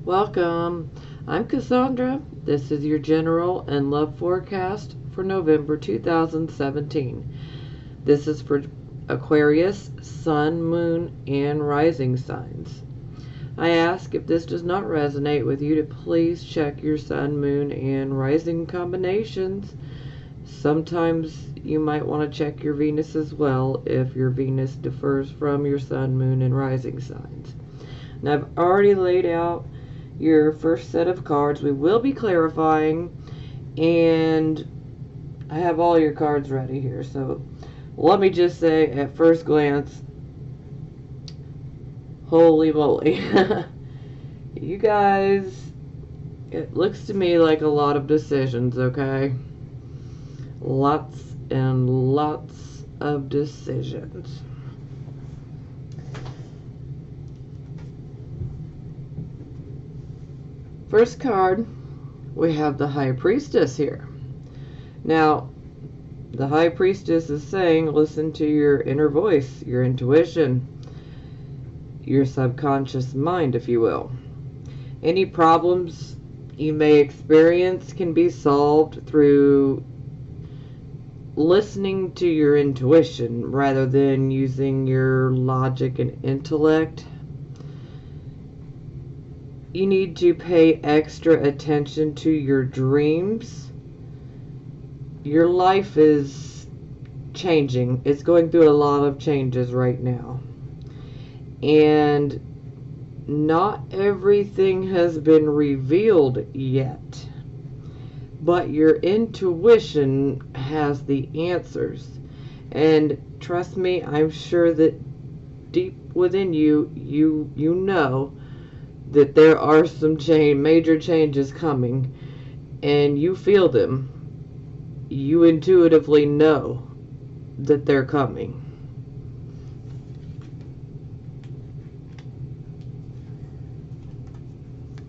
Welcome. I'm Cassandra. This is your general and love forecast for November 2017. This is for Aquarius, Sun, Moon, and Rising signs. I ask if this does not resonate with you to please check your Sun, Moon, and Rising combinations. Sometimes you might want to check your Venus as well if your Venus differs from your Sun, Moon, and Rising signs. Now I've already laid out your first set of cards. We will be clarifying, and I have all your cards ready here. So let me just say at first glance, holy moly. You guys, it looks to me like a lot of decisions, okay? Lots and lots of decisions. First card, we have the High Priestess here. Now, the High Priestess is saying, listen to your inner voice, your intuition, your subconscious mind, if you will. Any problems you may experience can be solved through listening to your intuition rather than using your logic and intellect. You need to pay extra attention to your dreams. Your life is changing. It's going through a lot of changes right now. And not everything has been revealed yet. But your intuition has the answers. And trust me, I'm sure that deep within you, you know that there are some major changes coming, and you feel them. You intuitively know that they're coming.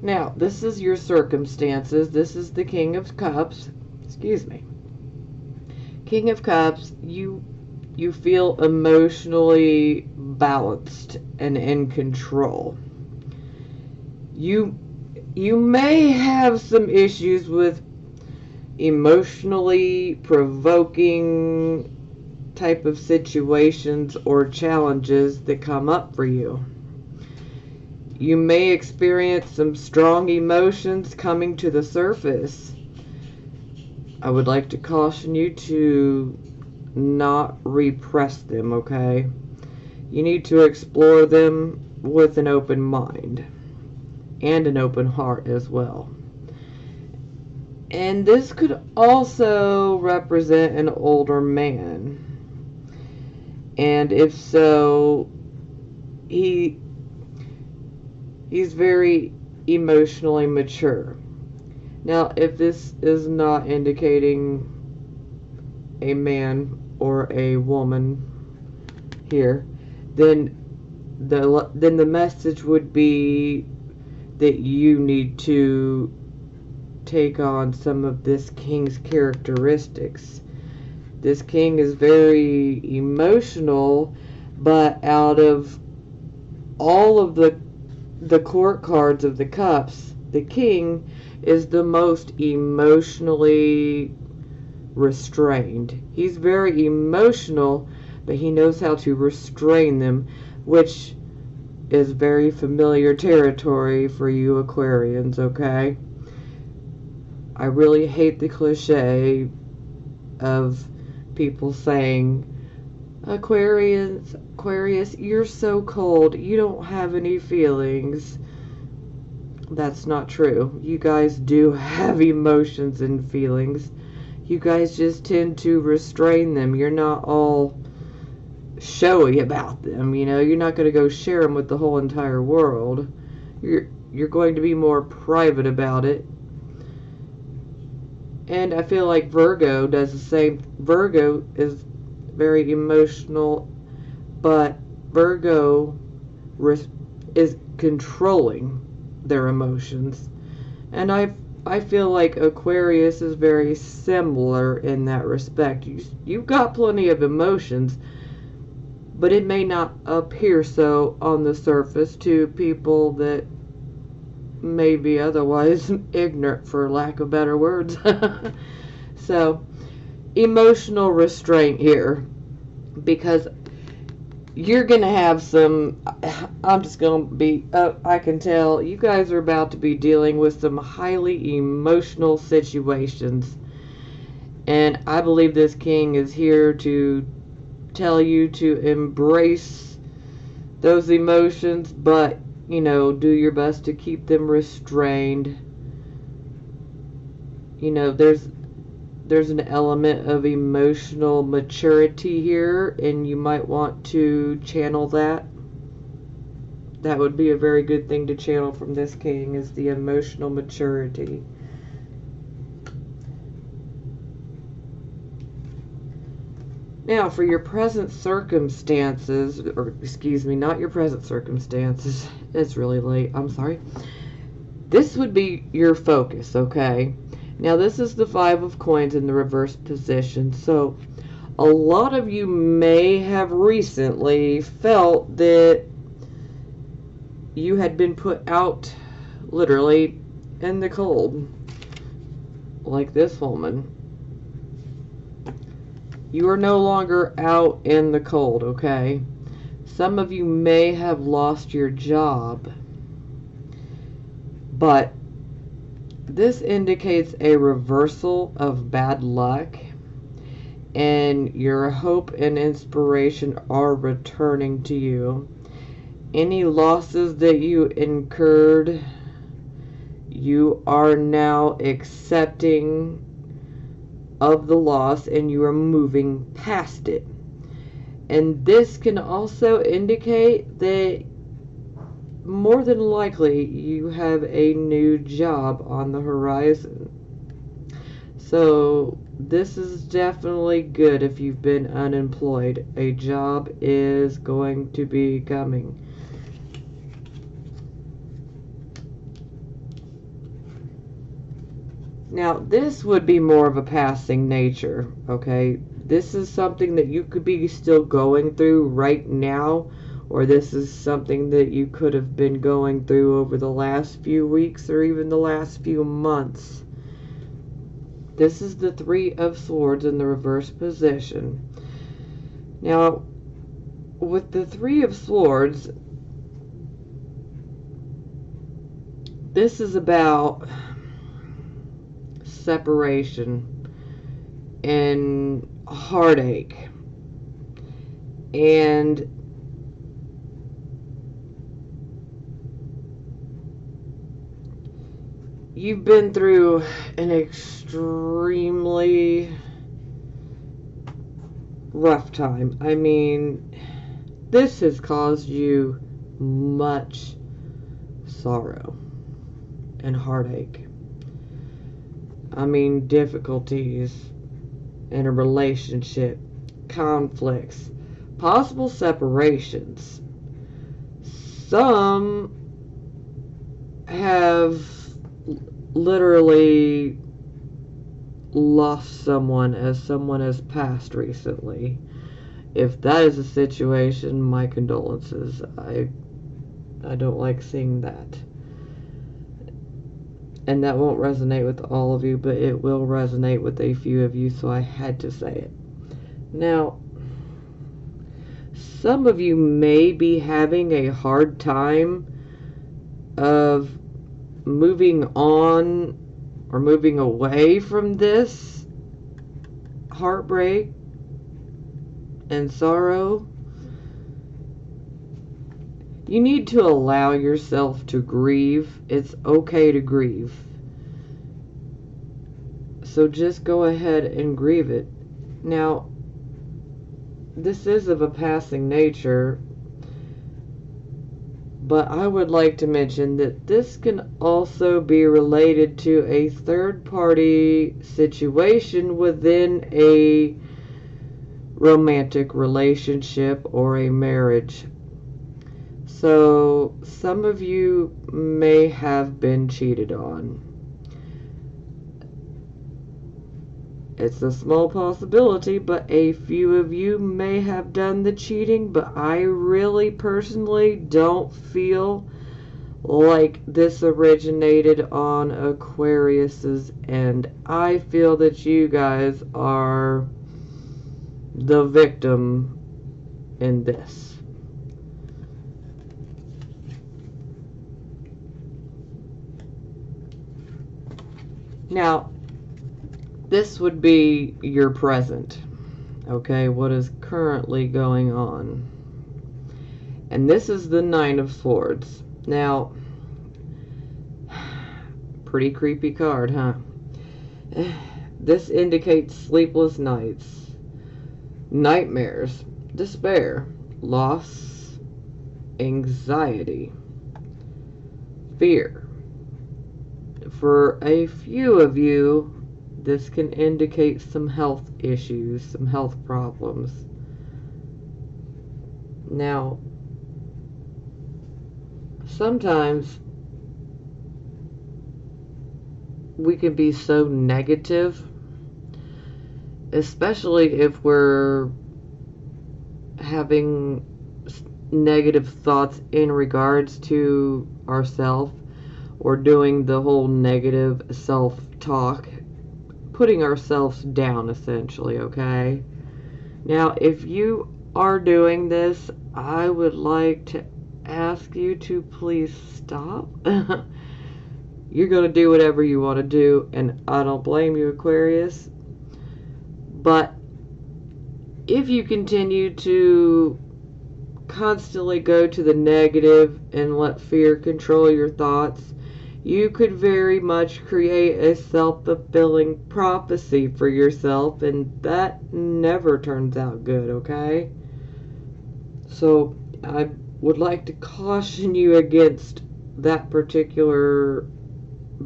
Now, this is your circumstances. This is the King of Cups. Excuse me. King of Cups, you feel emotionally balanced and in control. You may have some issues with emotionally provoking type of situations or challenges that come up for you. You may experience some strong emotions coming to the surface. I would like to caution you to not repress them, okay? You need to explore them with an open mind. And an open heart as well. And this could also represent an older man. And if so, he's very emotionally mature. Now, if this is not indicating a man or a woman here, then the message would be that you need to take on some of this king's characteristics. This king is very emotional, but out of all of the court cards of the cups, the king is the most emotionally restrained. He's very emotional, but he knows how to restrain them, which is very familiar territory for you Aquarians, okay? I really hate the cliche of people saying, Aquarius, you're so cold, you don't have any feelings. That's not true. You guys do have emotions and feelings. You guys just tend to restrain them. You're not all showy about them, you know. You're not going to go share them with the whole entire world. You're going to be more private about it. And I feel like Virgo does the same. Virgo is very emotional, but Virgo is controlling their emotions. And I feel like Aquarius is very similar in that respect. You've got plenty of emotions, but it may not appear so on the surface to people that maybe otherwise ignorant, for lack of better words. So, emotional restraint here, because you're going to have some, I'm just going to be, I can tell you guys are about to be dealing with some highly emotional situations. And I believe this king is here to tell you to embrace those emotions, but, you know, do your best to keep them restrained. You know, there's an element of emotional maturity here, and you might want to channel that. That would be a very good thing to channel from this king, is the emotional maturity. Now, for your present circumstances, or excuse me, not your present circumstances, it's really late, I'm sorry. This would be your focus, okay? Now, this is the 5 of coins in the reverse position, so a lot of you may have recently felt that you had been put out, literally, in the cold, like this woman. You are no longer out in the cold, okay? Some of you may have lost your job, but this indicates a reversal of bad luck, and your hope and inspiration are returning to you. Any losses that you incurred, you are now accepting of the loss, and you are moving past it. And this can also indicate that more than likely you have a new job on the horizon. So this is definitely good if you've been unemployed. A job is going to be coming. Now, this would be more of a passing nature, okay? This is something that you could be still going through right now, or this is something that you could have been going through over the last few weeks or even the last few months. This is the 3 of Swords in the reverse position. Now, with the 3 of Swords, this is about separation and heartache, and you've been through an extremely rough time. I mean, this has caused you much sorrow and heartache. I mean, difficulties in a relationship, conflicts, possible separations. Some have literally lost someone as someone has passed recently. If that is a situation, my condolences. I don't like seeing that. And that won't resonate with all of you, but it will resonate with a few of you, so I had to say it. Now, some of you may be having a hard time of moving on or moving away from this heartbreak and sorrow. You need to allow yourself to grieve. It's okay to grieve. So just go ahead and grieve it. Now, this is of a passing nature, but I would like to mention that this can also be related to a third-party situation within a romantic relationship or a marriage. So, some of you may have been cheated on. It's a small possibility, but a few of you may have done the cheating, but I really personally don't feel like this originated on Aquarius's end. I feel that you guys are the victim in this. Now, this would be your present, okay? What is currently going on. And this is the Nine of Swords. Now, pretty creepy card, huh? This indicates sleepless nights, nightmares, despair, loss, anxiety, fear. For a few of you, this can indicate some health issues, some health problems. Now, sometimes we can be so negative, especially if we're having negative thoughts in regards to ourselves, or doing the whole negative self-talk, putting ourselves down essentially, okay? Now, if you are doing this, I would like to ask you to please stop. You're going to do whatever you want to do, and I don't blame you, Aquarius. But if you continue to constantly go to the negative and let fear control your thoughts, you could very much create a self-fulfilling prophecy for yourself, and that never turns out good, okay? So I would like to caution you against that particular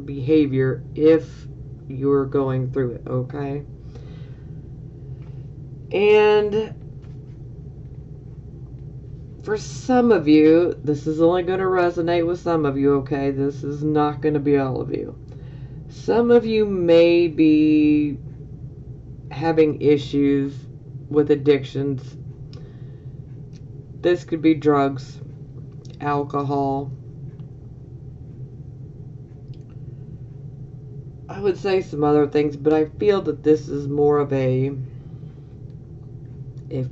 behavior if you're going through it, okay? And for some of you, this is only going to resonate with some of you, okay? This is not going to be all of you. Some of you may be having issues with addictions. This could be drugs, alcohol. I would say some other things, but I feel that this is more of a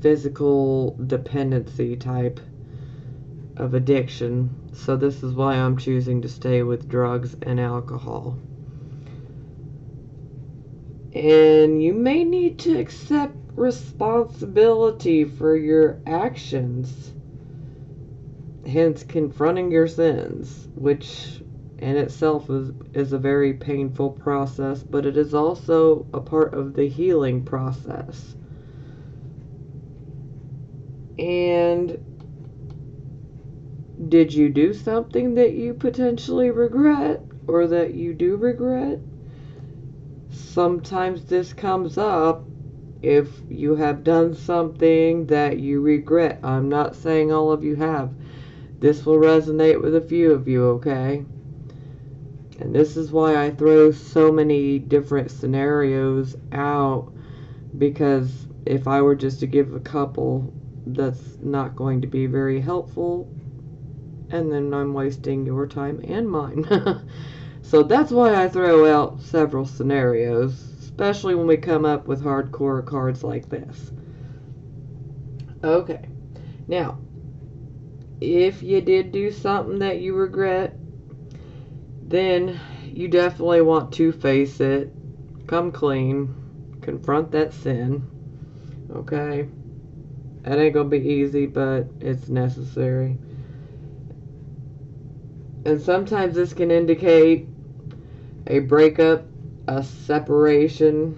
physical dependency type of addiction. So this is why I'm choosing to stay with drugs and alcohol. And you may need to accept responsibility for your actions, hence confronting your sins, which in itself is a very painful process, but it is also a part of the healing process. And did you do something that you potentially regret, or that you do regret? Sometimes this comes up if you have done something that you regret. I'm not saying all of you have. This will resonate with a few of you, okay? And this is why I throw so many different scenarios out, because if I were just to give a couple, that's not going to be very helpful, and then I'm wasting your time and mine. So that's why I throw out several scenarios, especially when we come up with hardcore cards like this. Okay, now, if you did do something that you regret, then you definitely want to face it, come clean, confront that sin, okay? That ain't gonna be easy, but it's necessary. And sometimes this can indicate a breakup, a separation,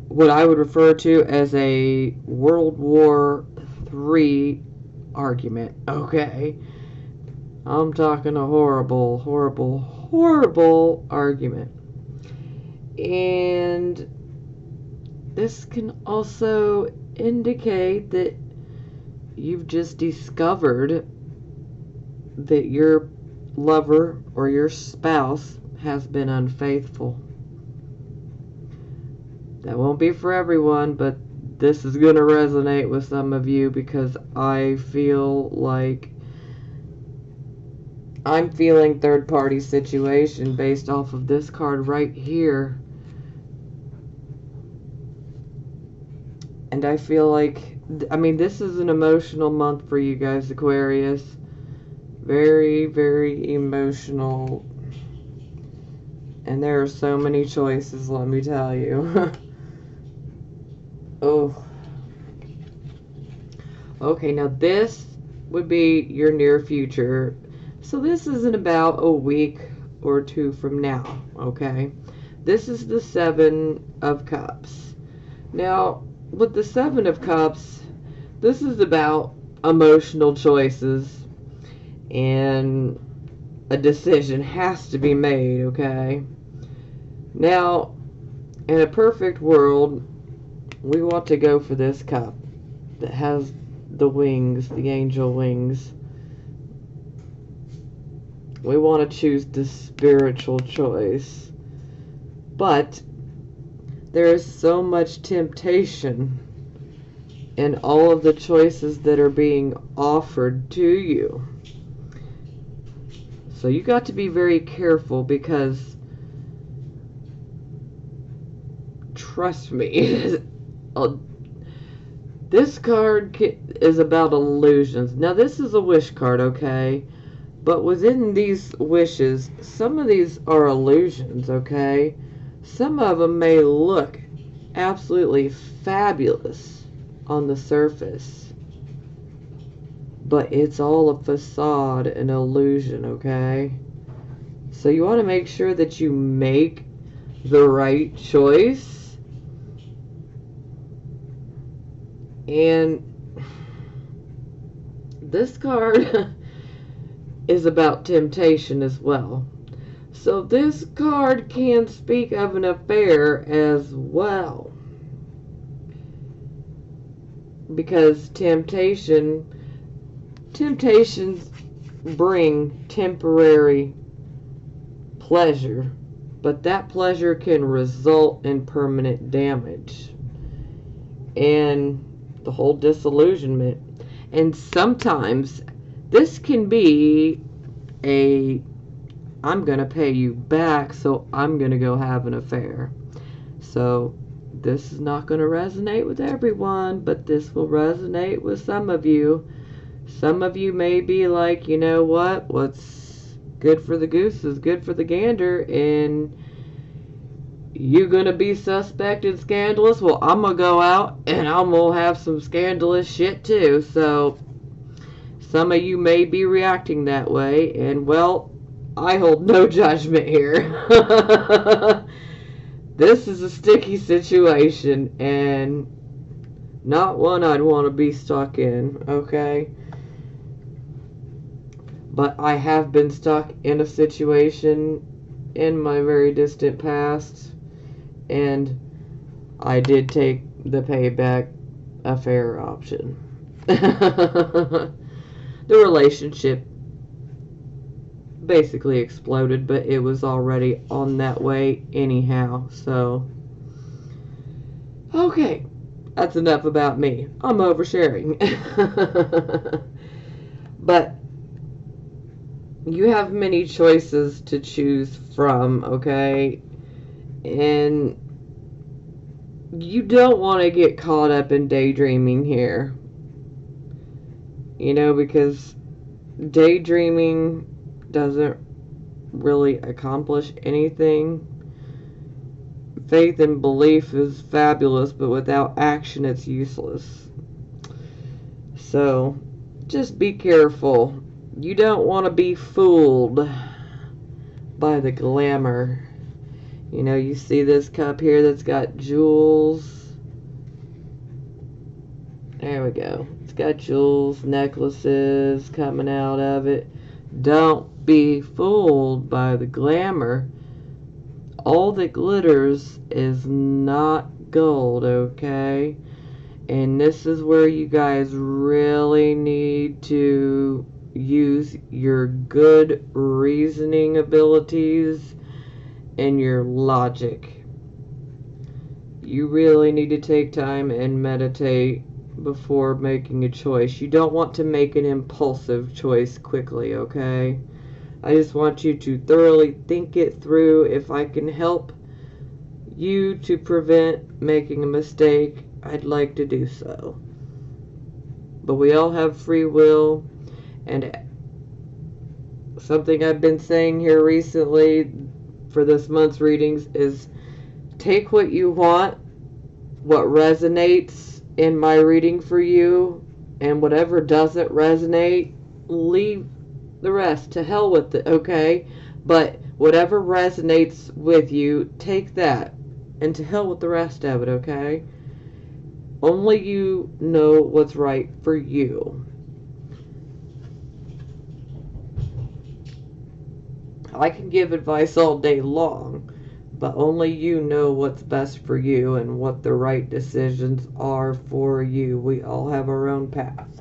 what I would refer to as a World War III argument, okay? I'm talking a horrible, horrible, horrible argument. And this can also indicate that you've just discovered that your lover or your spouse has been unfaithful. That won't be for everyone, but this is going to resonate with some of you, because I feel like I'm feeling third party situation based off of this card right here. And I feel like, I mean, this is an emotional month for you guys, Aquarius. Very, very emotional. And there are so many choices, let me tell you. Oh. Okay, now this would be your near future. So this isn't about a week or two from now, okay? This is the Seven of Cups. Now, with the Seven of Cups, this is about emotional choices, and a decision has to be made, okay? Now, in a perfect world, we want to go for this cup that has the wings, the angel wings. We want to choose the spiritual choice. But there is so much temptation in all of the choices that are being offered to you. So you got to be very careful, because trust me, this card is about illusions. Now this is a wish card, okay? But within these wishes, some of these are illusions, okay? Some of them may look absolutely fabulous on the surface, but it's all a facade, an illusion, okay? So you want to make sure that you make the right choice. And this card is about temptation as well. So this card can speak of an affair as well, because temptations bring temporary pleasure, but that pleasure can result in permanent damage and the whole disillusionment. And sometimes this can be a, I'm going to pay you back, so I'm going to go have an affair. So this is not going to resonate with everyone, but this will resonate with some of you. Some of you may be like, you know what? What's good for the goose is good for the gander, and you going to be suspect and scandalous? Well, I'm going to go out and I'm going to have some scandalous shit too. So some of you may be reacting that way, and well, I hold no judgment here. This is a sticky situation, and not one I'd want to be stuck in, okay? But I have been stuck in a situation in my very distant past, and I did take the payback affair option. The relationship basically exploded, but it was already on that way anyhow. So okay, that's enough about me. I'm oversharing. But you have many choices to choose from, okay? And you don't want to get caught up in daydreaming here, you know, because daydreaming doesn't really accomplish anything. Faith and belief is fabulous, but without action it's useless. So just be careful. You don't want to be fooled by the glamour. You know, you see this cup here that's got jewels. There we go. It's got jewels, necklaces coming out of it. Don't be fooled by the glamour. All that glitters is not gold, okay? And this is where you guys really need to use your good reasoning abilities and your logic. You really need to take time and meditate before making a choice. You don't want to make an impulsive choice quickly, okay? I just want you to thoroughly think it through. If I can help you to prevent making a mistake, I'd like to do so. But we all have free will, and something I've been saying here recently for this month's readings is take what you want, what resonates in my reading for you, and whatever doesn't resonate, leave the rest. To hell with it, okay? But whatever resonates with you, take that, and to hell with the rest of it, okay? Only you know what's right for you. I can give advice all day long, but only you know what's best for you and what the right decisions are for you. We all have our own path.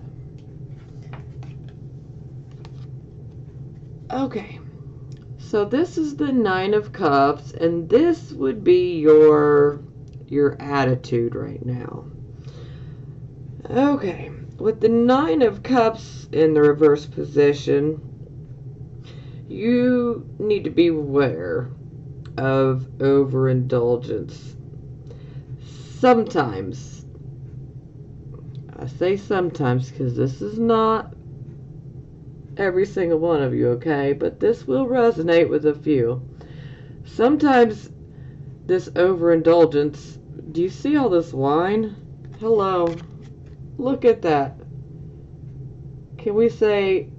Okay, so this is the Nine of Cups, and this would be your attitude right now. Okay, with the Nine of Cups in the reverse position, you need to be aware of overindulgence. Sometimes, I say sometimes because this is not every single one of you, okay? But this will resonate with a few. Sometimes this overindulgence, do you see all this wine? Hello, look at that. Can we say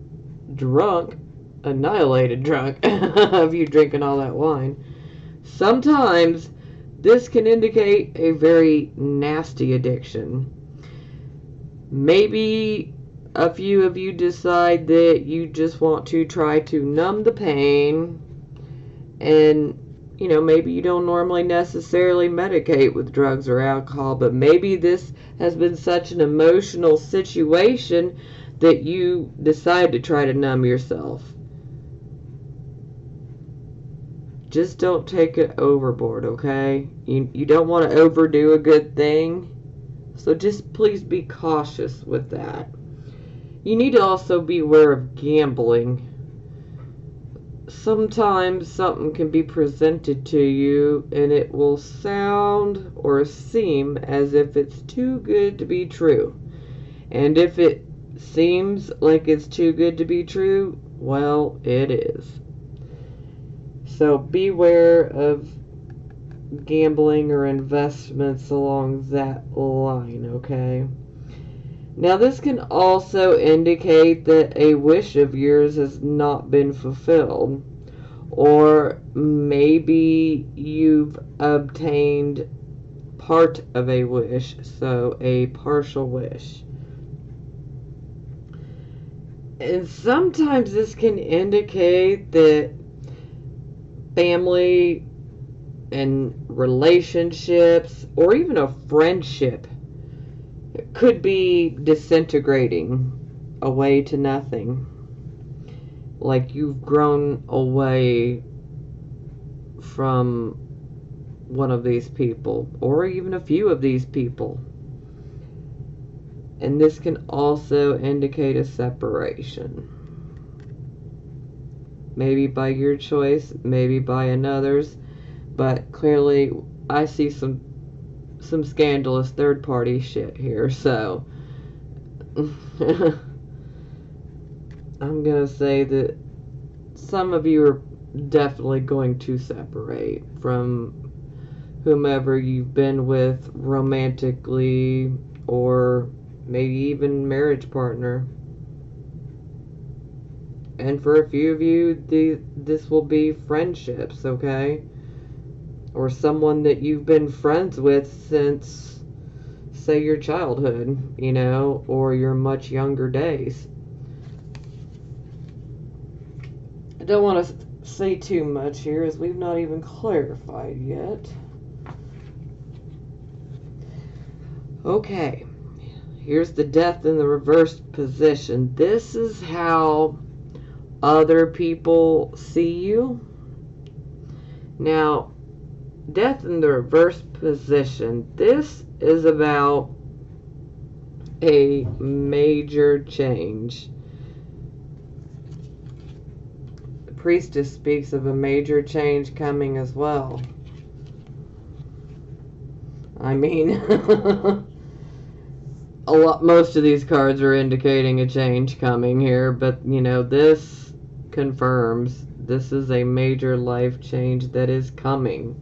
drunk? Annihilated drunk of you drinking all that wine. Sometimes this can indicate a very nasty addiction. Maybe a few of you decide that you just want to try to numb the pain, and you know, maybe you don't normally necessarily medicate with drugs or alcohol, but maybe this has been such an emotional situation that you decide to try to numb yourself. Just don't take it overboard, okay? You don't want to overdo a good thing. So just please be cautious with that. You need to also be aware of gambling. Sometimes something can be presented to you and it will sound or seem as if it's too good to be true. And if it seems like it's too good to be true, well, it is. So beware of gambling or investments along that line, okay? Now this can also indicate that a wish of yours has not been fulfilled. Or maybe you've obtained part of a wish, so a partial wish. And sometimes this can indicate that family and relationships, or even a friendship, could be disintegrating away to nothing. Like you've grown away from one of these people, or even a few of these people. And this can also indicate a separation. Maybe by your choice, maybe by another's, but clearly I see some scandalous third-party shit here, so I'm gonna say that some of you are definitely going to separate from whomever you've been with romantically, or maybe even marriage partner. And for a few of you, this will be friendships, okay? Or someone that you've been friends with since, say, your childhood, you know, or your much younger days. I don't want to say too much here, as we've not even clarified yet. Okay, here's the Death in the reversed position. This is how other people see you. Now, Death in the reversed position, this is about a major change. priestess speaks of a major change coming as well. I mean, most of these cards are indicating a change coming here, but you know, this confirms this is a major life change that is coming.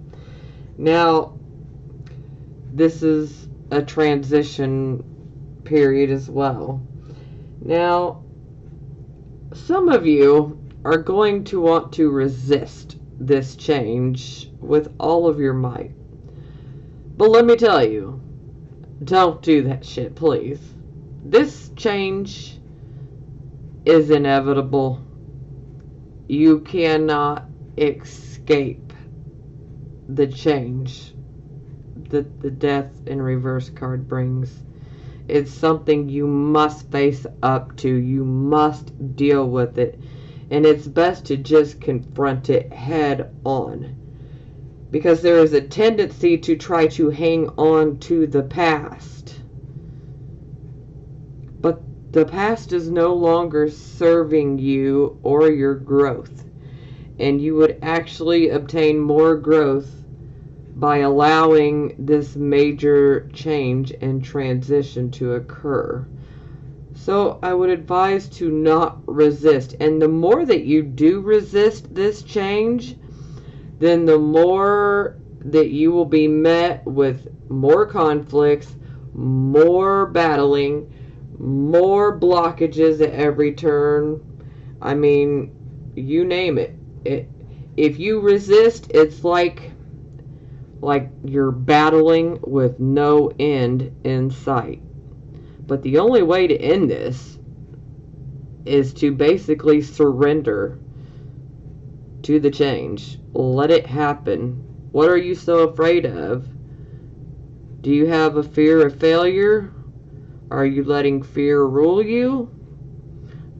Now, this is a transition period as well. Now, some of you are going to want to resist this change with all of your might. But let me tell you, don't do that shit, please. This change is inevitable. You cannot escape the change that the death in reverse card brings. It's something you must face up to. You must deal with it. And it's best to just confront it head on. Because there is a tendency to try to hang on to the past. But the past is no longer serving you or your growth. And you would actually obtain more growth by allowing this major change and transition to occur. So I would advise to not resist. And the more that you do resist this change, then the more that you will be met with more conflicts, more battling, more blockages at every turn. I mean, you name it. If you resist, it's like you're battling with no end in sight. But the only way to end this is to basically surrender to the change. Let it happen. What are you so afraid of? Do you have a fear of failure? Are you letting fear rule you?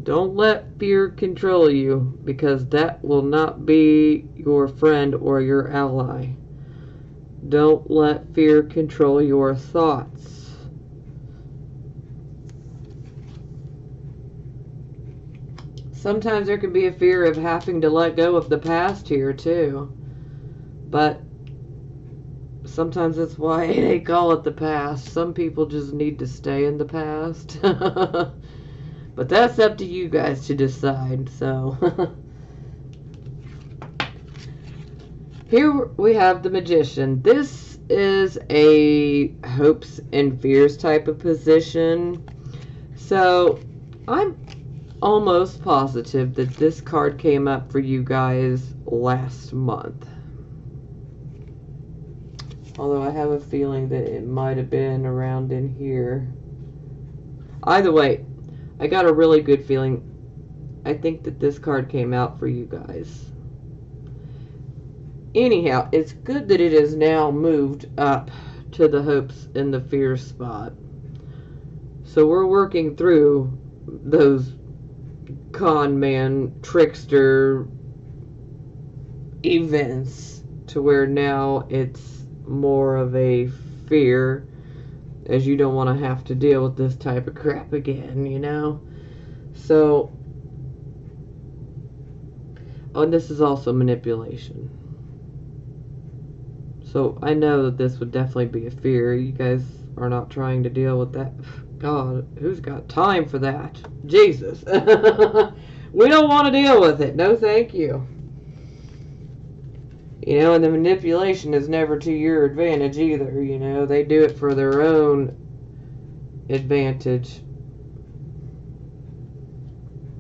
Don't let fear control you, because that will not be your friend or your ally. Don't let fear control your thoughts. Sometimes there can be a fear of having to let go of the past here too. But sometimes that's why they call it the past. Some people just need to stay in the past. But that's up to you guys to decide. So here we have the Magician. This is a hopes and fears type of position. So I'm almost positive that this card came up for you guys last month. Although I have a feeling that it might have been around in here. Either way, I got a really good feeling. I think that this card came out for you guys. Anyhow, it's good that it is now moved up to the hopes and the fears spot. So we're working through those con man, trickster events to where now it's more of a fear, as you don't want to have to deal with this type of crap again, you know? So, oh, and this is also manipulation. So I know that this would definitely be a fear. You guys are not trying to deal with that. God, who's got time for that? Jesus. We don't want to deal with it. No, thank you. You know, and the manipulation is never to your advantage either. You know, they do it for their own advantage.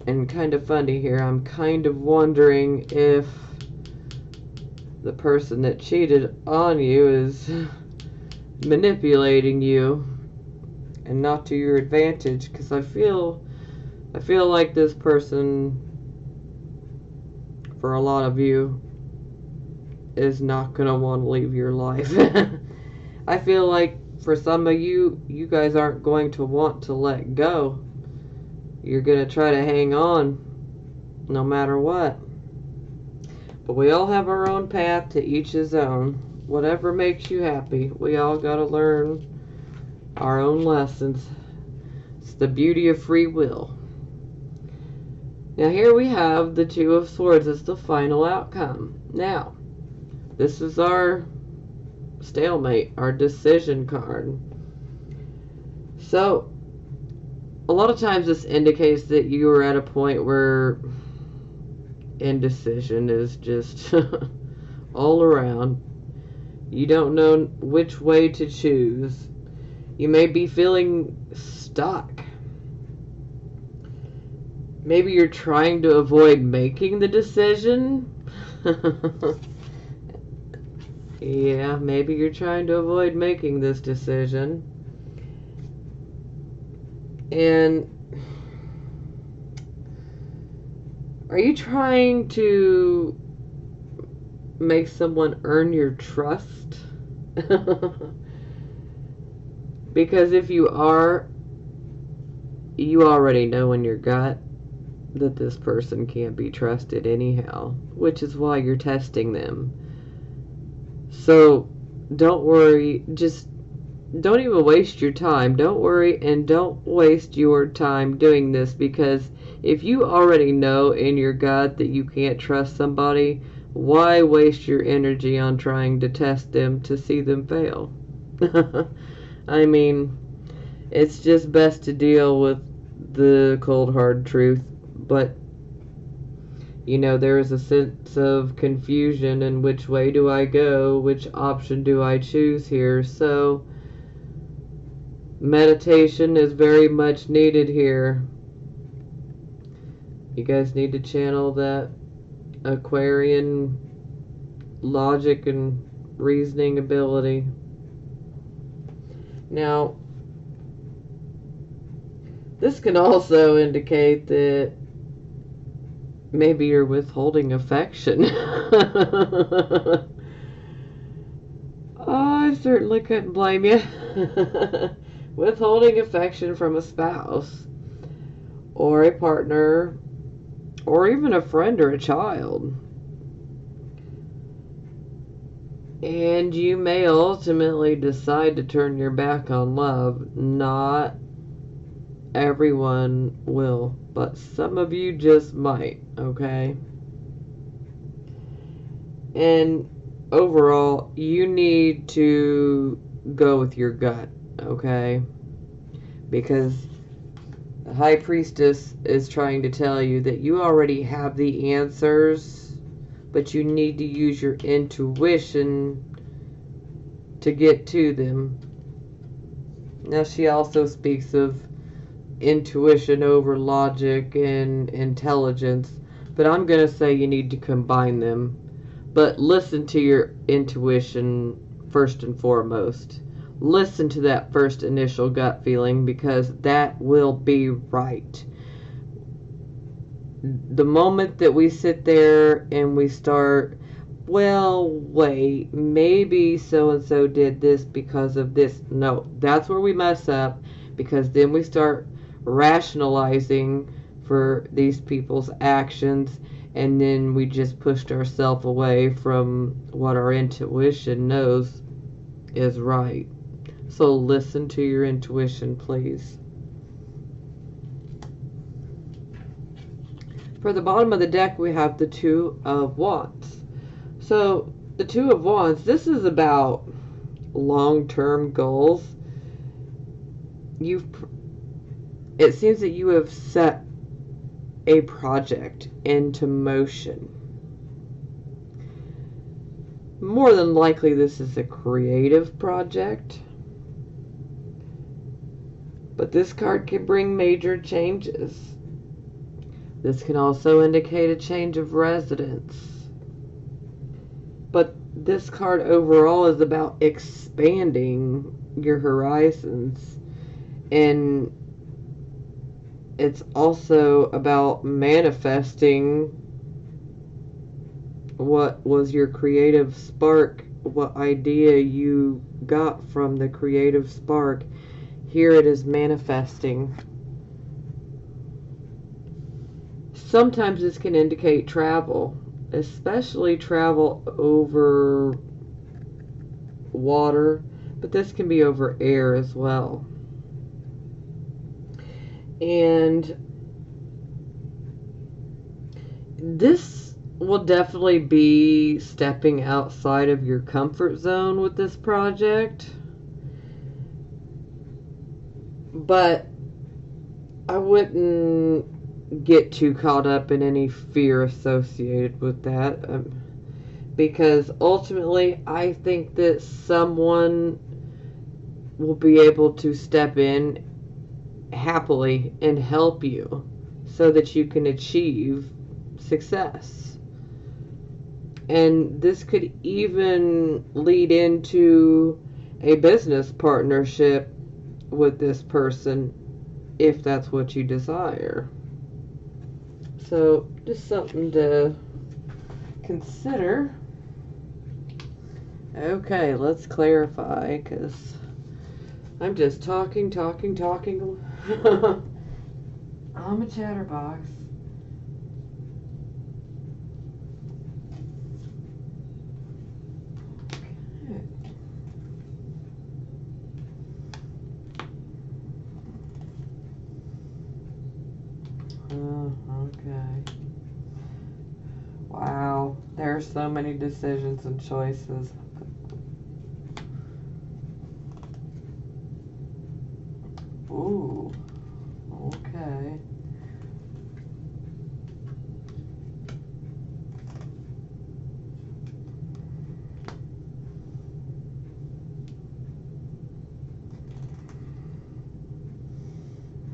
And kind of funny here, I'm kind of wondering if the person that cheated on you is manipulating you and not to your advantage, because I feel like this person, for a lot of you, is not going to want to leave your life. I feel like for some of you, you guys aren't going to want to let go. You're going to try to hang on no matter what. But we all have our own path, to each his own. Whatever makes you happy. We all got to learn our own lessons. It's the beauty of free will. Now here we have the Two of Swords as the final outcome. Now, this is our stalemate, our decision card. So, a lot of times this indicates that you are at a point where indecision is just all around. You don't know which way to choose. You may be feeling stuck. Maybe you're trying to avoid making the decision. Yeah, maybe you're trying to avoid making this decision. And are you trying to make someone earn your trust? Because if you are, you already know in your gut that this person can't be trusted anyhow, which is why you're testing them. So don't worry, just don't even waste your time. Don't worry and don't waste your time doing this, because if you already know in your gut that you can't trust somebody, why waste your energy on trying to test them to see them fail? I mean, it's just best to deal with the cold hard truth. But you know, there is a sense of confusion in which way do I go, which option do I choose here. So meditation is very much needed here. You guys need to channel that Aquarian logic and reasoning ability. Now, this can also indicate that maybe you're withholding affection. Oh, I certainly couldn't blame you. Withholding affection from a spouse, or a partner, or even a friend or a child. And you may ultimately decide to turn your back on love. Not everyone will, but some of you just might, okay? And overall, you need to go with your gut, okay? Because the High Priestess is trying to tell you that you already have the answers, but you need to use your intuition to get to them. Now, she also speaks of intuition over logic and intelligence, but I'm going to say you need to combine them. But listen to your intuition first and foremost. Listen to that first initial gut feeling, because that will be right. The moment that we sit there and we start, well, wait, maybe so-and-so did this because of this. No, that's where we mess up, because then we start rationalizing for these people's actions, and then we just pushed ourselves away from what our intuition knows is right. So listen to your intuition, please. For the bottom of the deck, we have the Two of Wands. So the Two of Wands, this is about long-term goals. It seems that you have set a project into motion. More than likely, this is a creative project. But this card can bring major changes. This can also indicate a change of residence. But this card overall is about expanding your horizons. And it's also about manifesting what was your creative spark, what idea you got from the creative spark. Here it is manifesting. Sometimes this can indicate travel, especially travel over water, but this can be over air as well. And this will definitely be stepping outside of your comfort zone with this project. But I wouldn't get too caught up in any fear associated with that. Because ultimately, I think that someone will be able to step in happily and help you so that you can achieve success. And this could even lead into a business partnership with this person if that's what you desire. So, just something to consider. Okay, let's clarify, because I'm just talking. I'm a chatterbox. Okay. Wow, there's so many decisions and choices. Ooh, okay.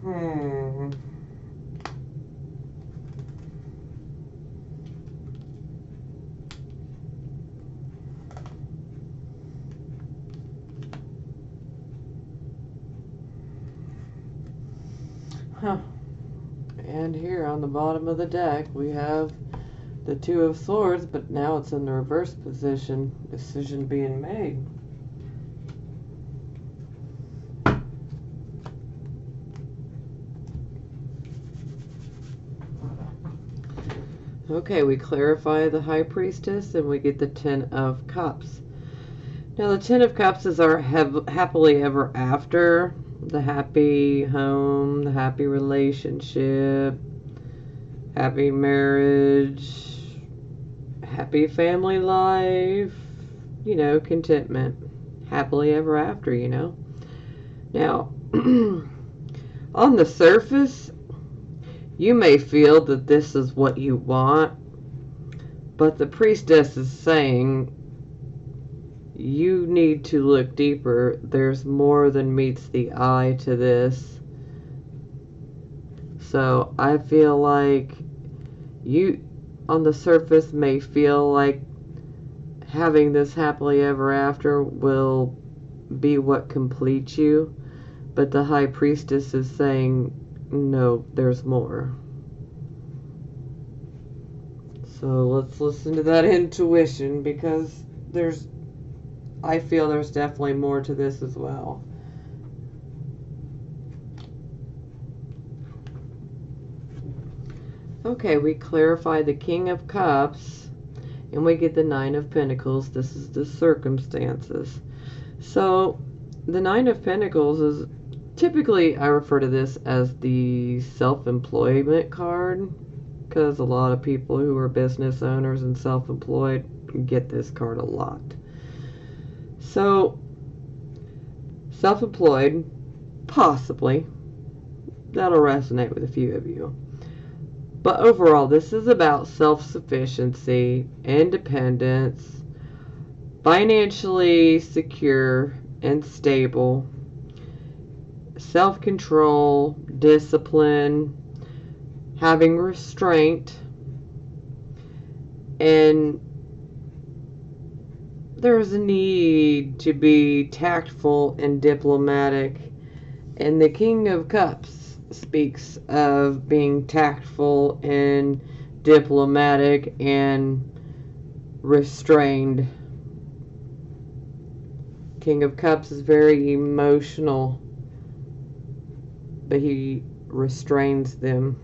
Hmm. Huh. And here on the bottom of the deck, we have the Two of Swords, but now it's in the reverse position. Decision being made. Okay, we clarify the High Priestess, and we get the Ten of Cups. Now, the Ten of Cups is our happily ever after, the happy home, the happy relationship, happy marriage, happy family life, you know, contentment, happily ever after, you know. Now, on the surface, you may feel that this is what you want, but the priestess is saying you need to look deeper. There's more than meets the eye to this. So I feel like you, on the surface, may feel like having this happily ever after will be what completes you, but the High Priestess is saying, no, there's more. So let's listen to that intuition, because I feel there's definitely more to this as well. Okay, we clarify the King of Cups, and we get the Nine of Pentacles. This is the circumstances. So, the Nine of Pentacles is, typically I refer to this as the self-employment card, because a lot of people who are business owners and self-employed get this card a lot. So, self-employed, possibly, that'll resonate with a few of you. But overall, this is about self-sufficiency, independence, financially secure and stable, self-control, discipline, having restraint, and there's a need to be tactful and diplomatic. And the King of Cups speaks of being tactful and diplomatic and restrained. King of Cups is very emotional, but he restrains them.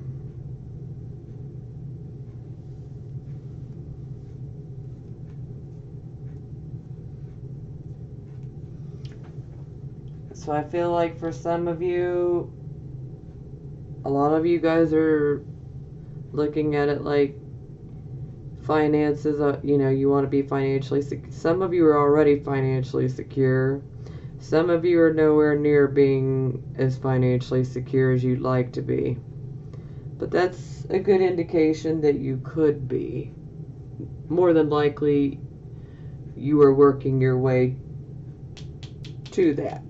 So I feel like for some of you, a lot of you guys are looking at it like finances, you know, you want to be financially secure. Some of you are already financially secure. Some of you are nowhere near being as financially secure as you'd like to be. But that's a good indication that you could be. More than likely, you are working your way to that.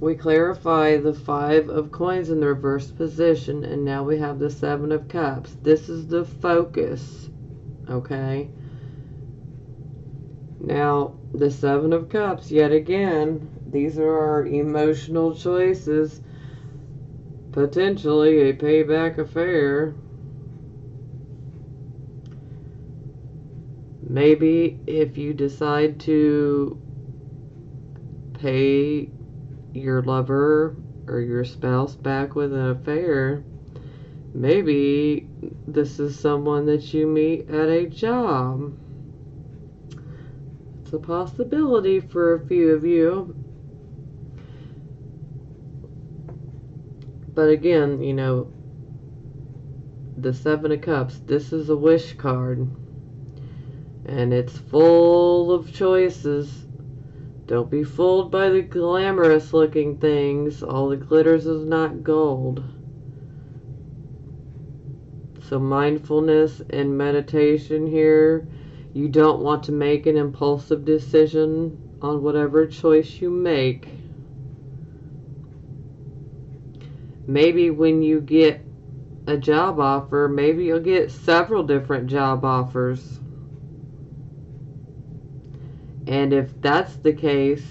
We clarify the 5 of coins in the reverse position, and now we have the 7 of cups. This is the focus, okay? Now, the 7 of cups, yet again, these are our emotional choices. Potentially a payback affair. Maybe if you decide to pay your lover or your spouse back with an affair, maybe this is someone that you meet at a job. It's a possibility for a few of you. But again, you know, the 7 of Cups, this is a wish card. And it's full of choices. Don't be fooled by the glamorous looking things. All the glitters is not gold. So mindfulness and meditation here. You don't want to make an impulsive decision on whatever choice you make. Maybe when you get a job offer, maybe you'll get several different job offers. And if that's the case,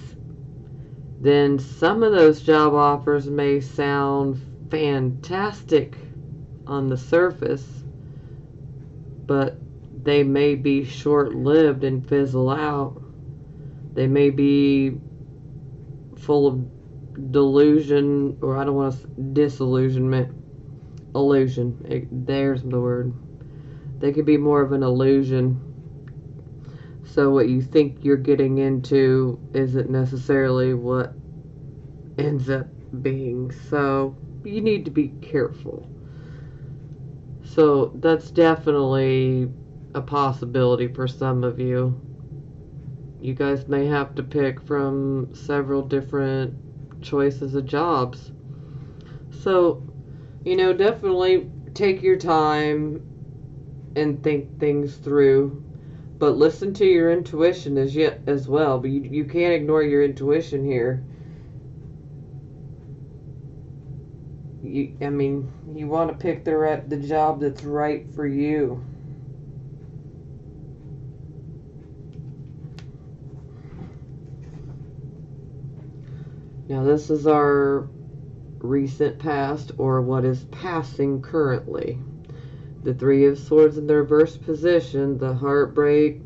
then some of those job offers may sound fantastic on the surface, but they may be short-lived and fizzle out. They may be full of delusion, or I don't want to, disillusionment, illusion. There's the word. They could be more of an illusion. So what you think you're getting into isn't necessarily what ends up being. So you need to be careful. So that's definitely a possibility for some of you. You guys may have to pick from several different choices of jobs. So, you know, definitely take your time and think things through. But listen to your intuition as well. But you can't ignore your intuition here. I mean, you want to pick the job that's right for you. Now this is our recent past, or what is passing currently. The 3 of Swords in the reverse position, the heartbreak,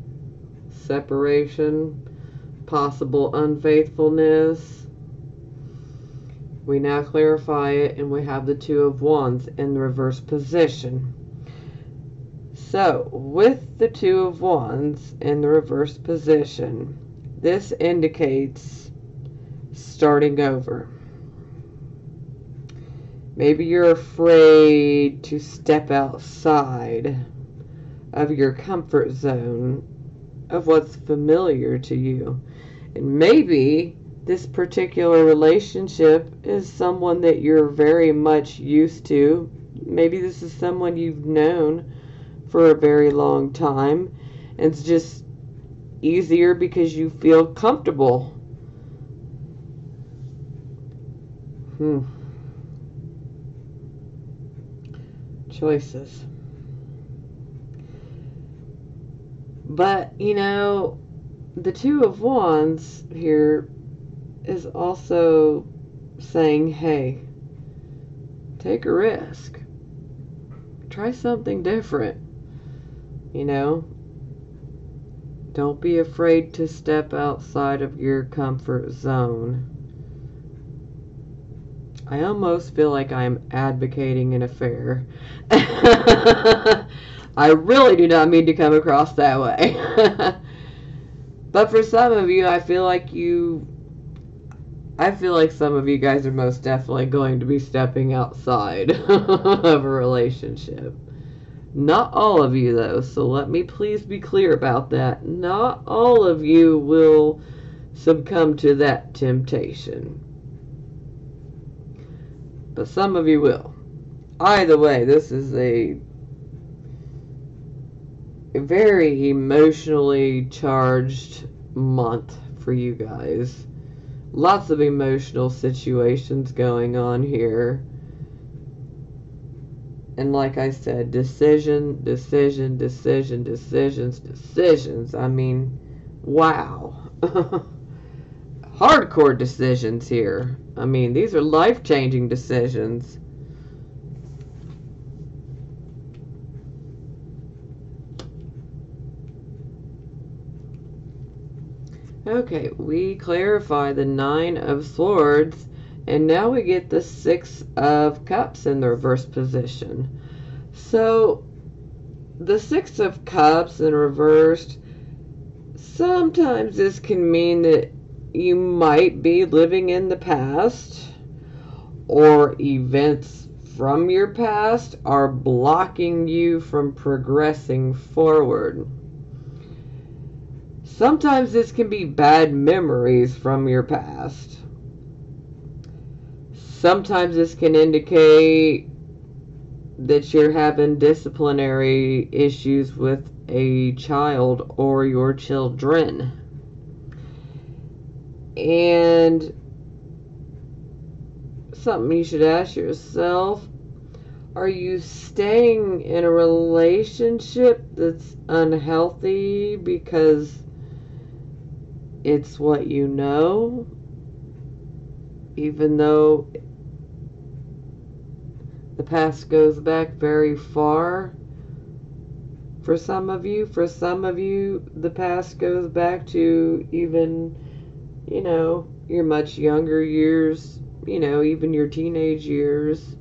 separation, possible unfaithfulness. We now clarify it, and we have the 2 of Wands in the reverse position. So, with the 2 of Wands in the reverse position, this indicates starting over. Maybe you're afraid to step outside of your comfort zone of what's familiar to you. And maybe this particular relationship is someone that you're very much used to. Maybe this is someone you've known for a very long time. And it's just easier because you feel comfortable. Choices. But, you know, the 2 of Wands here is also saying, hey, take a risk. Try something different. You know, don't be afraid to step outside of your comfort zone. I almost feel like I'm advocating an affair. I really do not mean to come across that way. But for some of you, I feel like you I feel like some of you guys are most definitely going to be stepping outside of a relationship. Not all of you, though, so let me please be clear about that. Not all of you will succumb to that temptation, but some of you will. Either way, this is a very emotionally charged month for you guys. Lots of emotional situations going on here. And like I said, decisions. I mean, wow. Hardcore decisions here. I mean, these are life-changing decisions. Okay, we clarify the Nine of Swords, and now we get the Six of Cups in the reverse position. So, the Six of Cups in reversed, sometimes this can mean that you might be living in the past, or events from your past are blocking you from progressing forward. Sometimes this can be bad memories from your past. Sometimes this can indicate that you're having disciplinary issues with a child or your children. And something you should ask yourself, are you staying in a relationship that's unhealthy because it's what you know, even though the past goes back very far? For some of you, the past goes back to even, your much younger years, even your teenage years.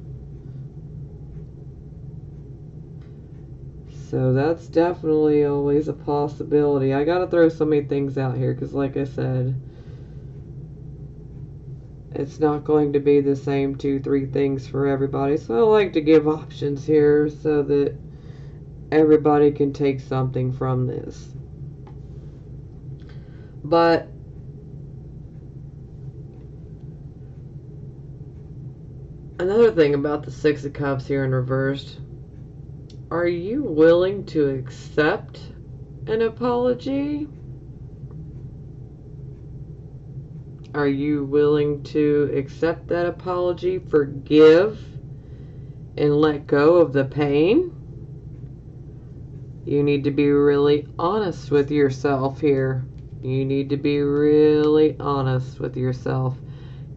So that's definitely always a possibility. I gotta throw so many things out here because, like I said, it's not going to be the same 2-3 things for everybody. So I like to give options here so that everybody can take something from this. But another thing about the Six of Cups here in reversed, are you willing to accept an apology? Are you willing to accept that apology, forgive, and let go of the pain? You need to be really honest with yourself here. You need to be really honest with yourself.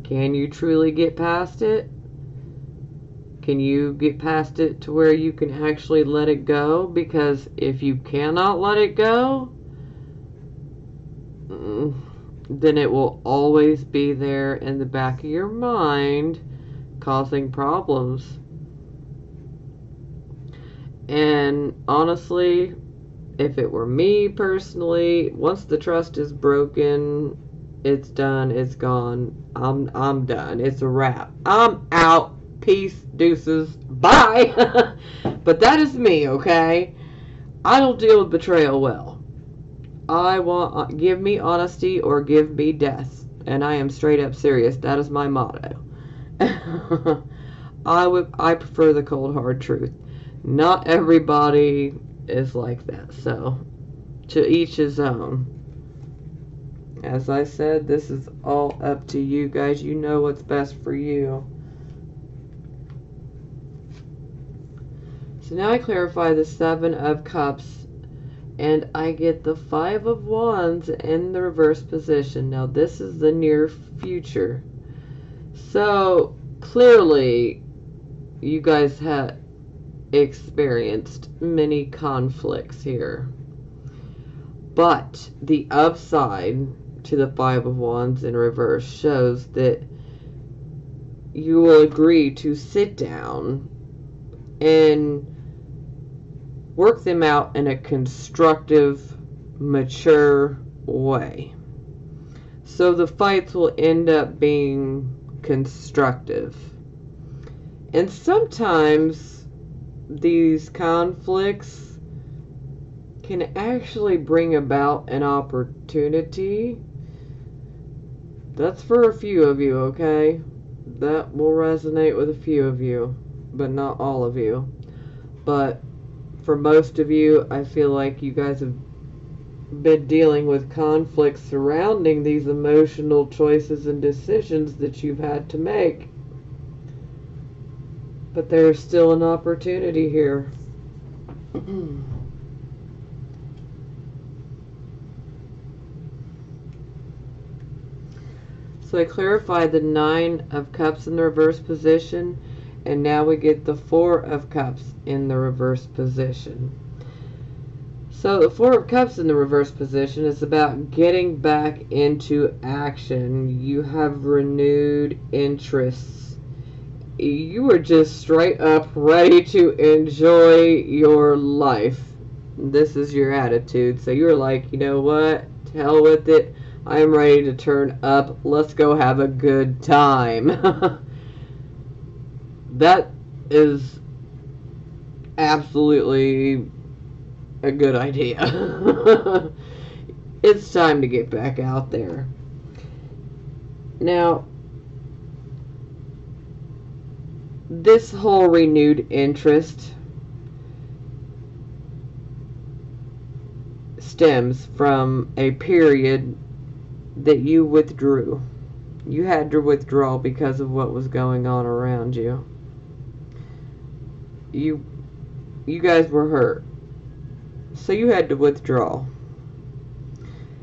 Can you truly get past it? Can you get past it to where you can actually let it go? Because if you cannot let it go, then it will always be there in the back of your mind, causing problems. And honestly, if it were me personally, once the trust is broken, it's done, it's gone. I'm done. It's a wrap. I'm out. Peace, deuces, bye. But that is me, okay? I don't deal with betrayal well. I want, give me honesty or give me death. And I am straight up serious. That is my motto. I prefer the cold hard truth. Not everybody is like that, so to each his own. As I said, this is all up to you guys. You know what's best for you. So now I clarify the Seven of Cups, and I get the Five of Wands in the reverse position. Now this is the near future. So clearly you guys have experienced many conflicts here. But the upside to the Five of Wands in reverse shows that you will agree to sit down and work them out in a constructive, mature way. So the fights will end up being constructive. And sometimes these conflicts can actually bring about an opportunity. That's for a few of you, okay? That will resonate with a few of you, but not all of you. But for most of you, I feel like you guys have been dealing with conflicts surrounding these emotional choices and decisions that you've had to make. But there's still an opportunity here. So I clarified the 9 of Cups in the reverse position, and now we get the 4 of Cups in the reverse position. So the 4 of Cups in the reverse position is about getting back into action. You have renewed interests. You are just straight up ready to enjoy your life. This is your attitude. So you're like, you know what? To hell with it. I am ready to turn up. Let's go have a good time. That is absolutely a good idea. It's time to get back out there. Now, this whole renewed interest stems from a period that you withdrew. You had to withdraw because of what was going on around you. You guys were hurt. So you had to withdraw.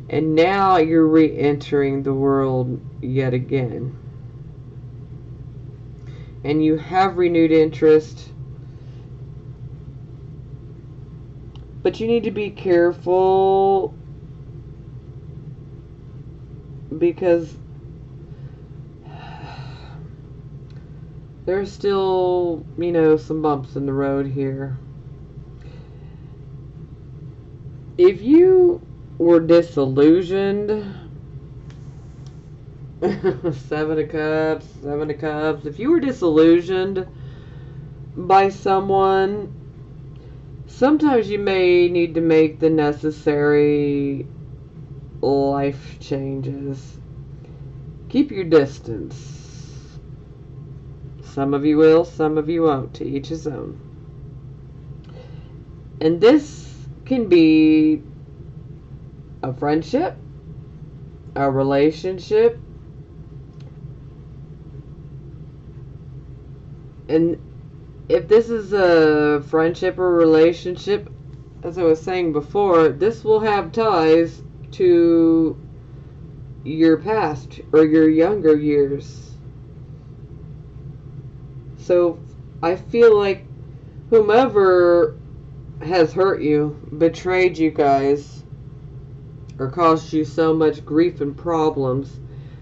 And now you're re-entering the world yet again. And you have renewed interest. But you need to be careful, because there's still, some bumps in the road here. If you were disillusioned, 7 of Cups, if you were disillusioned by someone, sometimes you may need to make the necessary life changes. Keep your distance. Some of you will, some of you won't. To each his own. And this can be a friendship, a relationship, and if this is a friendship or relationship, as I was saying before, this will have ties to your past or your younger years. So I feel like whomever has hurt you, betrayed you guys, or caused you so much grief and problems,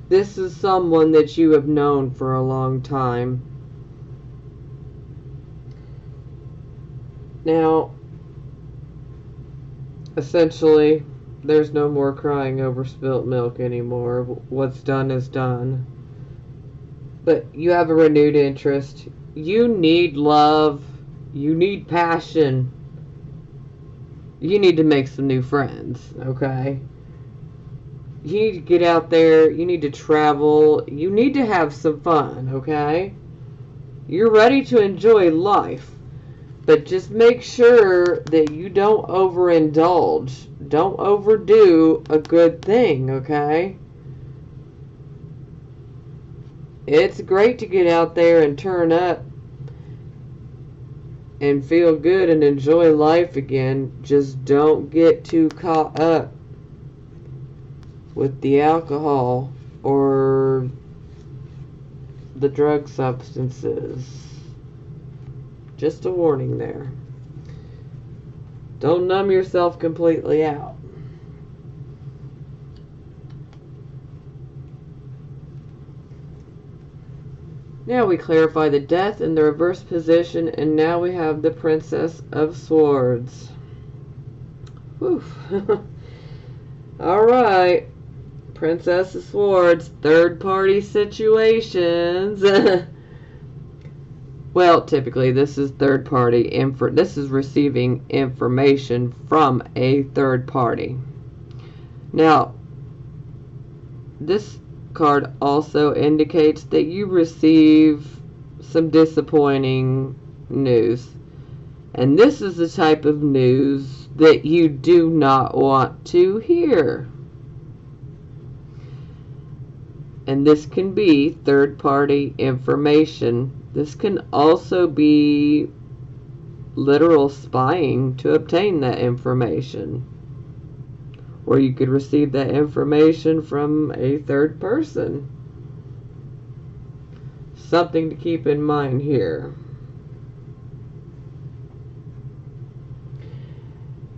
this is someone that you have known for a long time. Now, essentially, there's no more crying over spilt milk anymore. What's done is done. But you have a renewed interest. You need love. You need passion. You need to make some new friends, okay? You need to get out there. You need to travel. You need to have some fun, okay? You're ready to enjoy life. But just make sure that you don't overindulge. Don't overdo a good thing, okay? It's great to get out there and turn up and feel good and enjoy life again. Just don't get too caught up with the alcohol or the drug substances. Just a warning there. Don't numb yourself completely out. Now we clarify the Death in the reverse position, and now we have the Princess of Swords. Whew. Alright. Princess of Swords, third party situations. Well, typically this is third party this is receiving information from a third party. Now, this card also indicates that you receive some disappointing news. And this is the type of news that you do not want to hear. And this can be third-party information. This can also be literal spying to obtain that information. Or you could receive that information from a third person. Something to keep in mind here.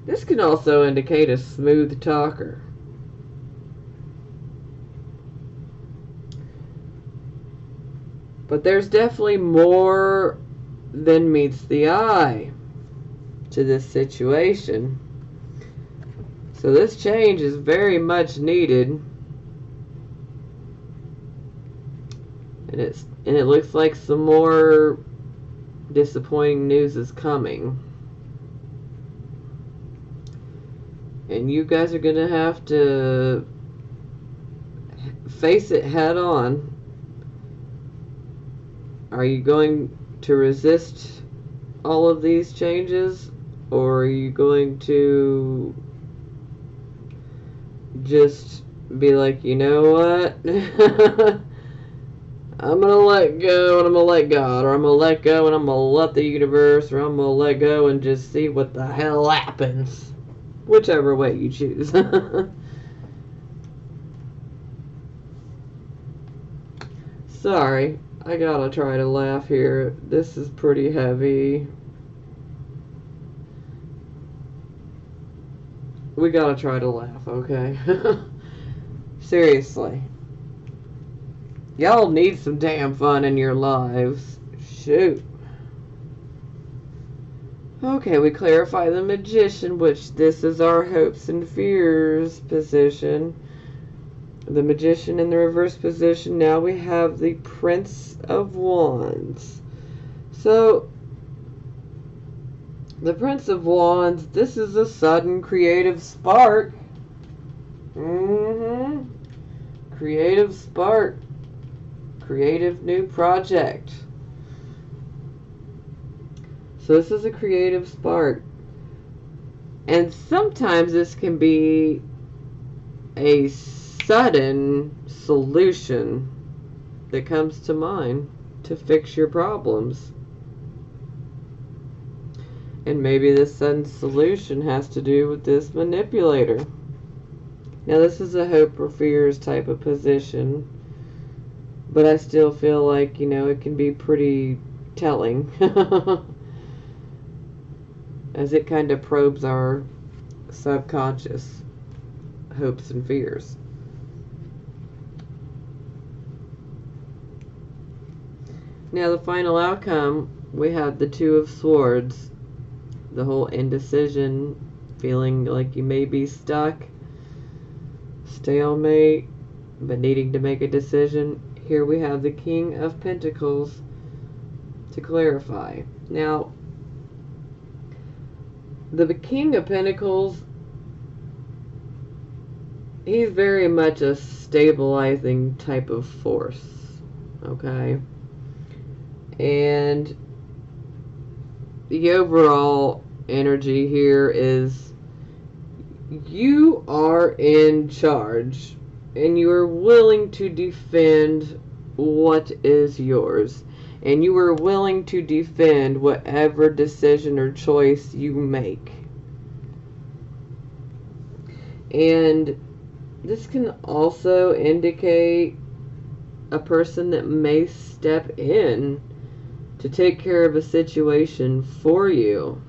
This can also indicate a smooth talker. But there's definitely more than meets the eye to this situation. So this change is very much needed. And it looks like some more disappointing news is coming. And you guys are going to have to face it head on. Are you going to resist all of these changes? Or are you going to just be like, you know what? I'm going to let go and I'm going to let God. Or I'm going to let go and I'm going to let the universe. Or I'm going to let go and just see what the hell happens. Whichever way you choose. Sorry, I gotta try to laugh here. This is pretty heavy. We gotta try to laugh, okay? Seriously. Y'all need some damn fun in your lives. Shoot. Okay, we clarify the Magician, which this is our hopes and fears position. The Magician in the reverse position. Now we have the Prince of Wands. So, the Prince of Wands, this is a sudden creative spark. Creative spark. Creative new project. So this is a creative spark. And sometimes this can be a sudden solution that comes to mind to fix your problems. And maybe this sudden solution has to do with this manipulator. Now this is a hope or fears type of position. But I still feel like, you know, it can be pretty telling. As it kind of probes our subconscious hopes and fears. Now the final outcome, we have the Two of Swords. The whole indecision, feeling like you may be stuck, stalemate, but needing to make a decision. Here we have the King of Pentacles to clarify. Now, the King of Pentacles, he's very much a stabilizing type of force, okay? And the overall energy here is you are in charge and you are willing to defend what is yours. And you are willing to defend whatever decision or choice you make. And this can also indicate a person that may step in to take care of a situation for you.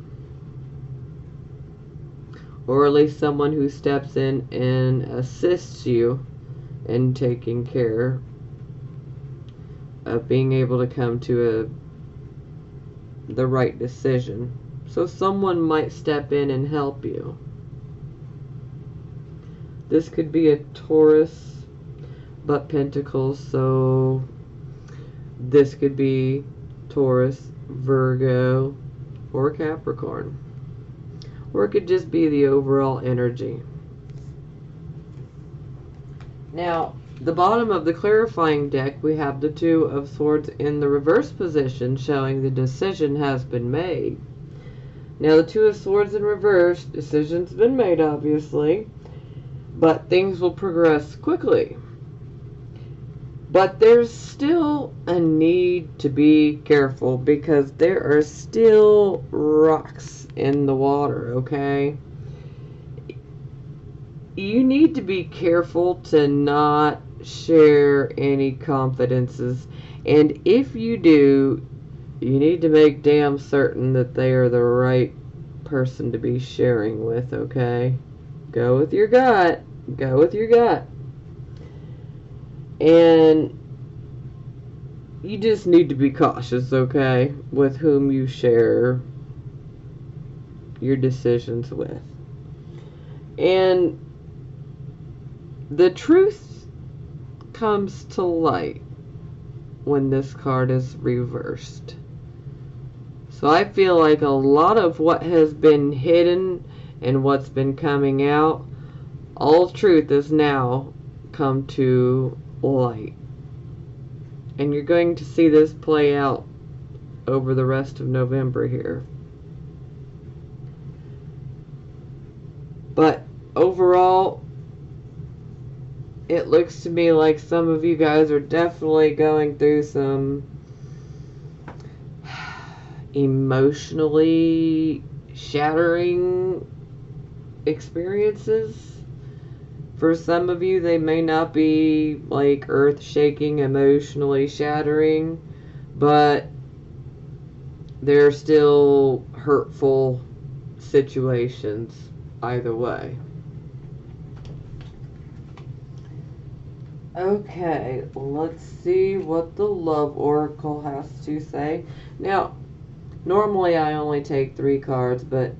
Or at least someone who steps in and assists you in taking care of being able to come to the right decision. So someone might step in and help you. This could be a Taurus, but Pentacles, so this could be Taurus, Virgo, or Capricorn. Or it could just be the overall energy. Now, the bottom of the clarifying deck, we have the Two of Swords in the reverse position, showing the decision has been made. Now, the Two of Swords in reverse, decision's been made, obviously, but things will progress quickly. But there's still a need to be careful because there are still rocks in the water, okay? You need to be careful to not share any confidences. And if you do, you need to make damn certain that they are the right person to be sharing with, okay? Go with your gut. Go with your gut. And you just need to be cautious, okay, with whom you share your decisions with. And the truth comes to light when this card is reversed. So I feel like a lot of what has been hidden and what's been coming out, all truth has now come to light. And you're going to see this play out over the rest of November here. But overall, it looks to me like some of you guys are definitely going through some emotionally shattering experiences. For some of you, they may not be like earth-shaking, emotionally shattering, but they're still hurtful situations either way. Okay, let's see what the Love Oracle has to say. Now, normally I only take 3 cards, but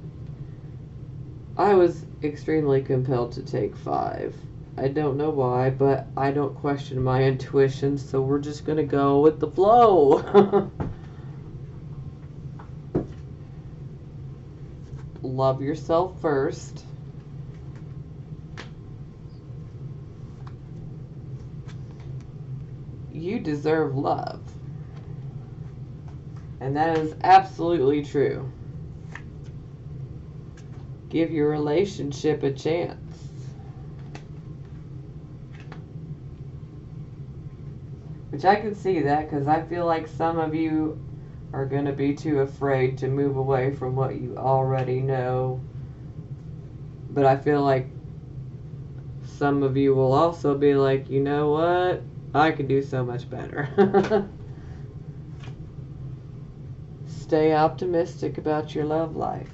I was extremely compelled to take 5. I don't know why, but I don't question my intuition, so we're just going to go with the flow. Love yourself first. You deserve love. And that is absolutely true. Give your relationship a chance. Which I can see that, because I feel like some of you are going to be too afraid to move away from what you already know. But I feel like some of you will also be like, you know what? I can do so much better. Stay optimistic about your love life.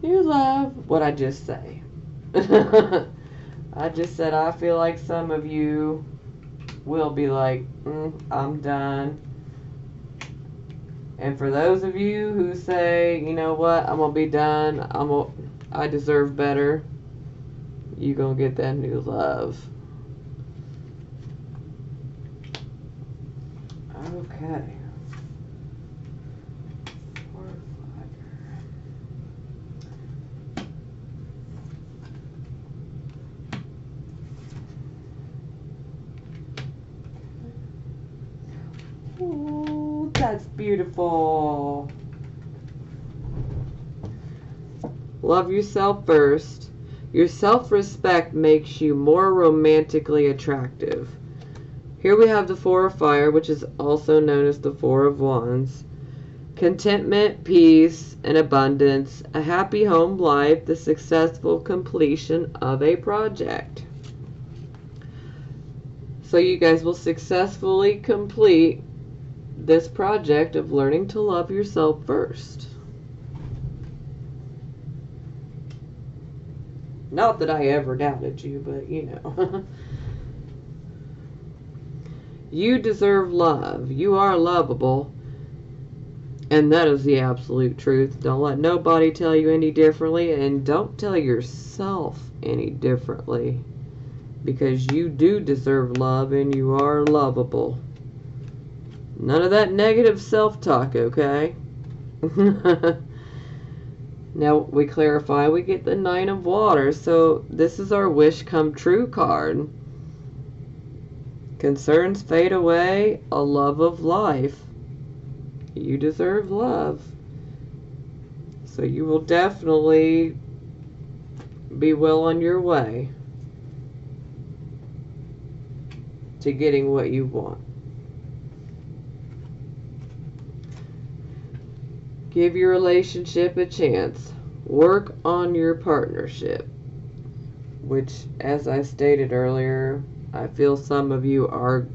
You love what I just say. I just said I feel like some of you will be like, I'm done. And for those of you who say, you know what, I'm going to be done, I deserve better, you're going to get that new love. Okay. Ooh, that's beautiful. Love yourself first. Your self-respect makes you more romantically attractive. Here we have the Four of Fire, which is also known as the Four of Wands. Contentment, peace, and abundance, a happy home life, the successful completion of a project. So you guys will successfully complete this project of learning to love yourself first. Not that I ever doubted you, but you know. You deserve love. You are lovable. And that is the absolute truth. Don't let nobody tell you any differently, and don't tell yourself any differently. Because you do deserve love and you are lovable. None of that negative self-talk, okay? Now we clarify, we get the Nine of Water. So this is our wish come true card. Concerns fade away, a love of life. You deserve love. So you will definitely be well on your way to getting what you want. Give your relationship a chance. Work on your partnership. Which, as I stated earlier, I feel some of you are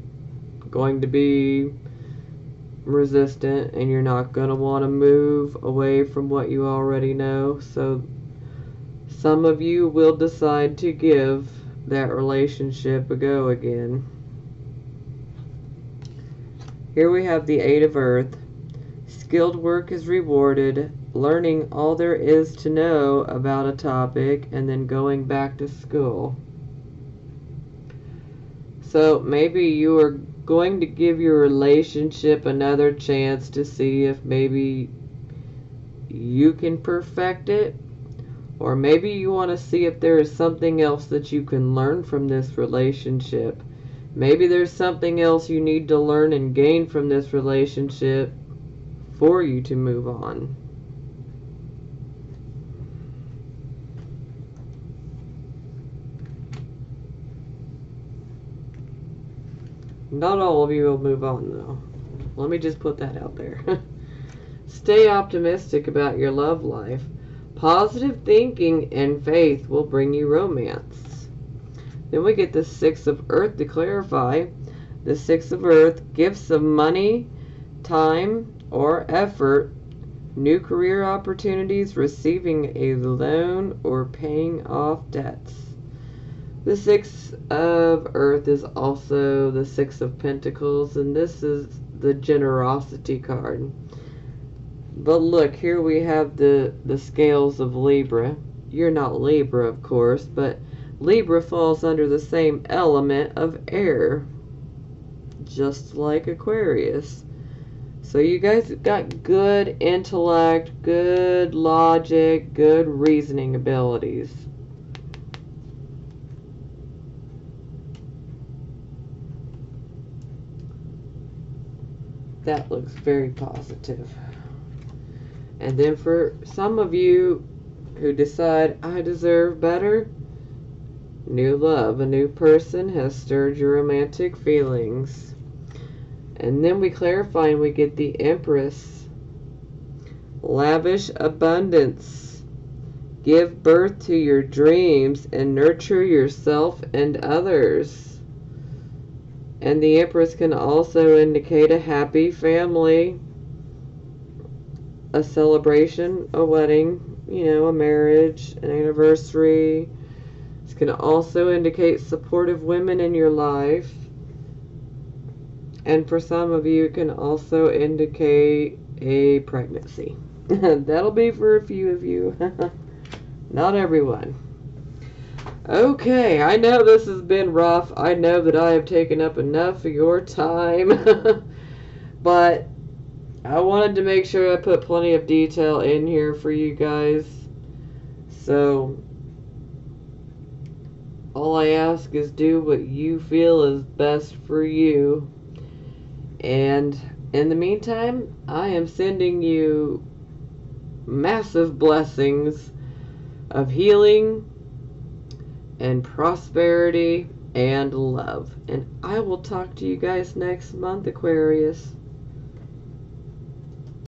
going to be resistant and you're not going to want to move away from what you already know. So some of you will decide to give that relationship a go again. Here we have the Eight of Earth. Skilled work is rewarded, learning all there is to know about a topic and then going back to school. So maybe you are going to give your relationship another chance to see if maybe you can perfect it, or maybe you want to see if there is something else that you can learn from this relationship. Maybe there's something else you need to learn and gain from this relationship for you to move on. Not all of you will move on, though. Let me just put that out there. Stay optimistic about your love life. Positive thinking and faith will bring you romance. Then we get the Six of Earth to clarify. The Six of Earth, gifts of money, time, or effort, new career opportunities, receiving a loan, or paying off debts. The Six of Earth is also the Six of Pentacles, and this is the generosity card. But look, here we have the scales of Libra. You're not Libra, of course, but Libra falls under the same element of air, just like Aquarius. So you guys got good intellect, good logic, good reasoning abilities. That looks very positive. And then for some of you who decide, I deserve better, new love, a new person has stirred your romantic feelings. And then we clarify and we get the Empress. Lavish abundance. Give birth to your dreams and nurture yourself and others. And the Empress can also indicate a happy family, a celebration, a wedding, you know, a marriage, an anniversary. This can also indicate supportive women in your life. And for some of you, it can also indicate a pregnancy. That'll be for a few of you. Not everyone. Okay, I know this has been rough. I know that I have taken up enough of your time. But I wanted to make sure I put plenty of detail in here for you guys. So all I ask is do what you feel is best for you. And in the meantime, I am sending you massive blessings of healing and prosperity and love. And I will talk to you guys next month, Aquarius.